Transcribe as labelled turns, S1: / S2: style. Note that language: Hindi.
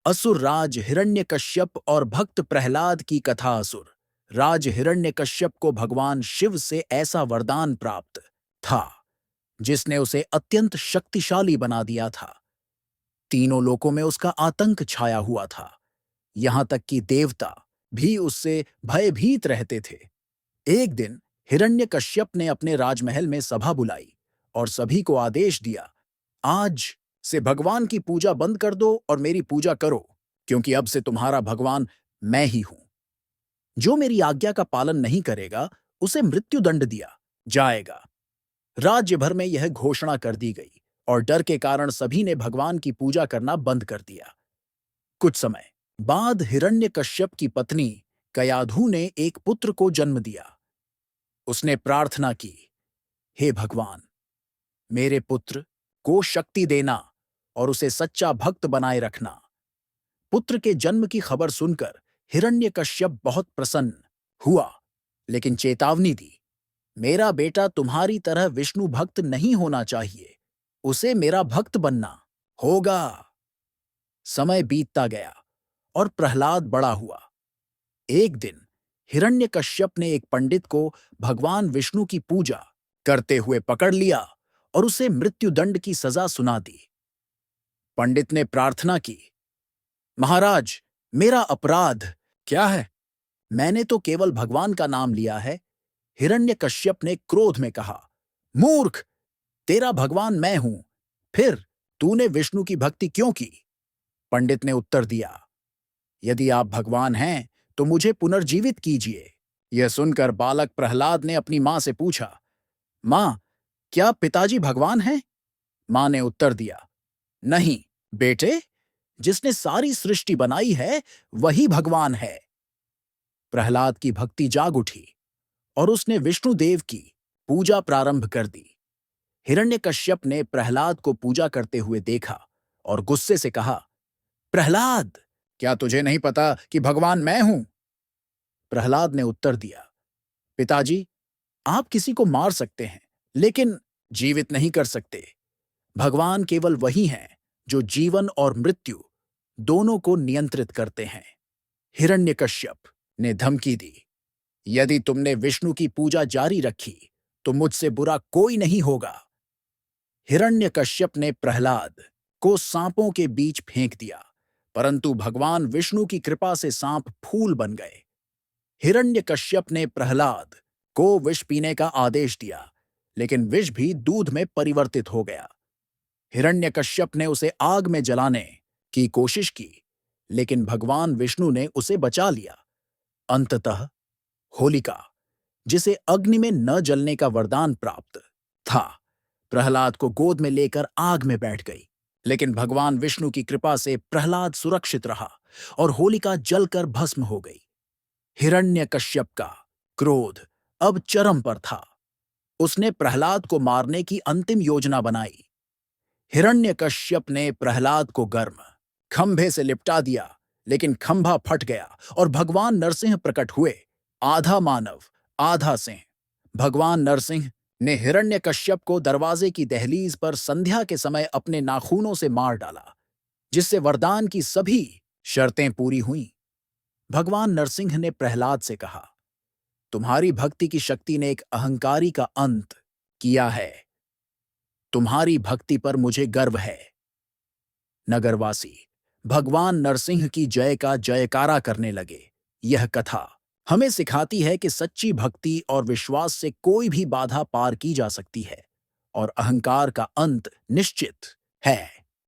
S1: असुर राज हिरण्यकश्यप और भक्त प्रहलाद की कथा। असुर राज हिरण्यकश्यप को भगवान शिव से ऐसा वरदान प्राप्त था जिसने उसे अत्यंत शक्तिशाली बना दिया था। तीनों लोकों में उसका आतंक छाया हुआ था, यहां तक कि देवता भी उससे भयभीत रहते थे। एक दिन हिरण्यकश्यप ने अपने राजमहल में सभा बुलाई और सभी को आदेश दिया, आज से भगवान की पूजा बंद कर दो और मेरी पूजा करो, क्योंकि अब से तुम्हारा भगवान मैं ही हूं। जो मेरी आज्ञा का पालन नहीं करेगा उसे मृत्युदंड दिया जाएगा। राज्य भर में यह घोषणा कर दी गई और डर के कारण सभी ने भगवान की पूजा करना बंद कर दिया। कुछ समय बाद हिरण्यकश्यप की पत्नी कयाधु ने एक पुत्र को जन्म दिया। उसने प्रार्थना की, हे भगवान, मेरे पुत्र को शक्ति देना और उसे सच्चा भक्त बनाए रखना। पुत्र के जन्म की खबर सुनकर हिरण्यकश्यप बहुत प्रसन्न हुआ, लेकिन चेतावनी दी, मेरा बेटा तुम्हारी तरह विष्णु भक्त नहीं होना चाहिए, उसे मेरा भक्त बनना होगा। समय बीतता गया और प्रहलाद बड़ा हुआ। एक दिन हिरण्यकश्यप ने एक पंडित को भगवान विष्णु की पूजा करते हुए पकड़ लिया और उसे मृत्युदंड की सजा सुना दी। पंडित ने प्रार्थना की, महाराज, मेरा अपराध क्या है? मैंने तो केवल भगवान का नाम लिया है। हिरण्यकश्यप ने क्रोध में कहा, मूर्ख, तेरा भगवान मैं हूं, फिर तूने विष्णु की भक्ति क्यों की? पंडित ने उत्तर दिया, यदि आप भगवान हैं तो मुझे पुनर्जीवित कीजिए। यह सुनकर बालक प्रहलाद ने अपनी मां से पूछा, मां, क्या पिताजी भगवान हैं? मां ने उत्तर दिया, नहीं बेटे, जिसने सारी सृष्टि बनाई है वही भगवान है। प्रहलाद की भक्ति जाग उठी और उसने विष्णुदेव की पूजा प्रारंभ कर दी। हिरण्यकश्यप ने प्रहलाद को पूजा करते हुए देखा और गुस्से से कहा, प्रहलाद, क्या तुझे नहीं पता कि भगवान मैं हूं? प्रहलाद ने उत्तर दिया, पिताजी, आप किसी को मार सकते हैं लेकिन जीवित नहीं कर सकते। भगवान केवल वही हैं जो जीवन और मृत्यु दोनों को नियंत्रित करते हैं। हिरण्यकश्यप ने धमकी दी, यदि तुमने विष्णु की पूजा जारी रखी तो मुझसे बुरा कोई नहीं होगा। हिरण्यकश्यप ने प्रहलाद को सांपों के बीच फेंक दिया, परंतु भगवान विष्णु की कृपा से सांप फूल बन गए। हिरण्यकश्यप ने प्रहलाद को विष पीने का आदेश दिया, लेकिन विष भी दूध में परिवर्तित हो गया। हिरण्यकश्यप ने उसे आग में जलाने की कोशिश की, लेकिन भगवान विष्णु ने उसे बचा लिया। अंततः होलिका, जिसे अग्नि में न जलने का वरदान प्राप्त था, प्रहलाद को गोद में लेकर आग में बैठ गई। लेकिन भगवान विष्णु की कृपा से प्रहलाद सुरक्षित रहा और होलिका जलकर भस्म हो गई। हिरण्यकश्यप का क्रोध अब चरम पर था। उसने प्रहलाद को मारने की अंतिम योजना बनाई। हिरण्यकश्यप ने प्रहलाद को गर्म खंभे से लिपटा दिया, लेकिन खंभा फट गया और भगवान नरसिंह प्रकट हुए, आधा मानव आधा सिंह। भगवान नरसिंह ने हिरण्यकश्यप को दरवाजे की दहलीज पर संध्या के समय अपने नाखूनों से मार डाला, जिससे वरदान की सभी शर्तें पूरी हुईं। भगवान नरसिंह ने प्रहलाद से कहा, तुम्हारी भक्ति की शक्ति ने एक अहंकारी का अंत किया है। तुम्हारी भक्ति पर मुझे गर्व है। नगरवासी भगवान नरसिंह की जय का जयकारा करने लगे। यह कथा हमें सिखाती है कि सच्ची भक्ति और विश्वास से कोई भी बाधा पार की जा सकती है और अहंकार का अंत निश्चित है।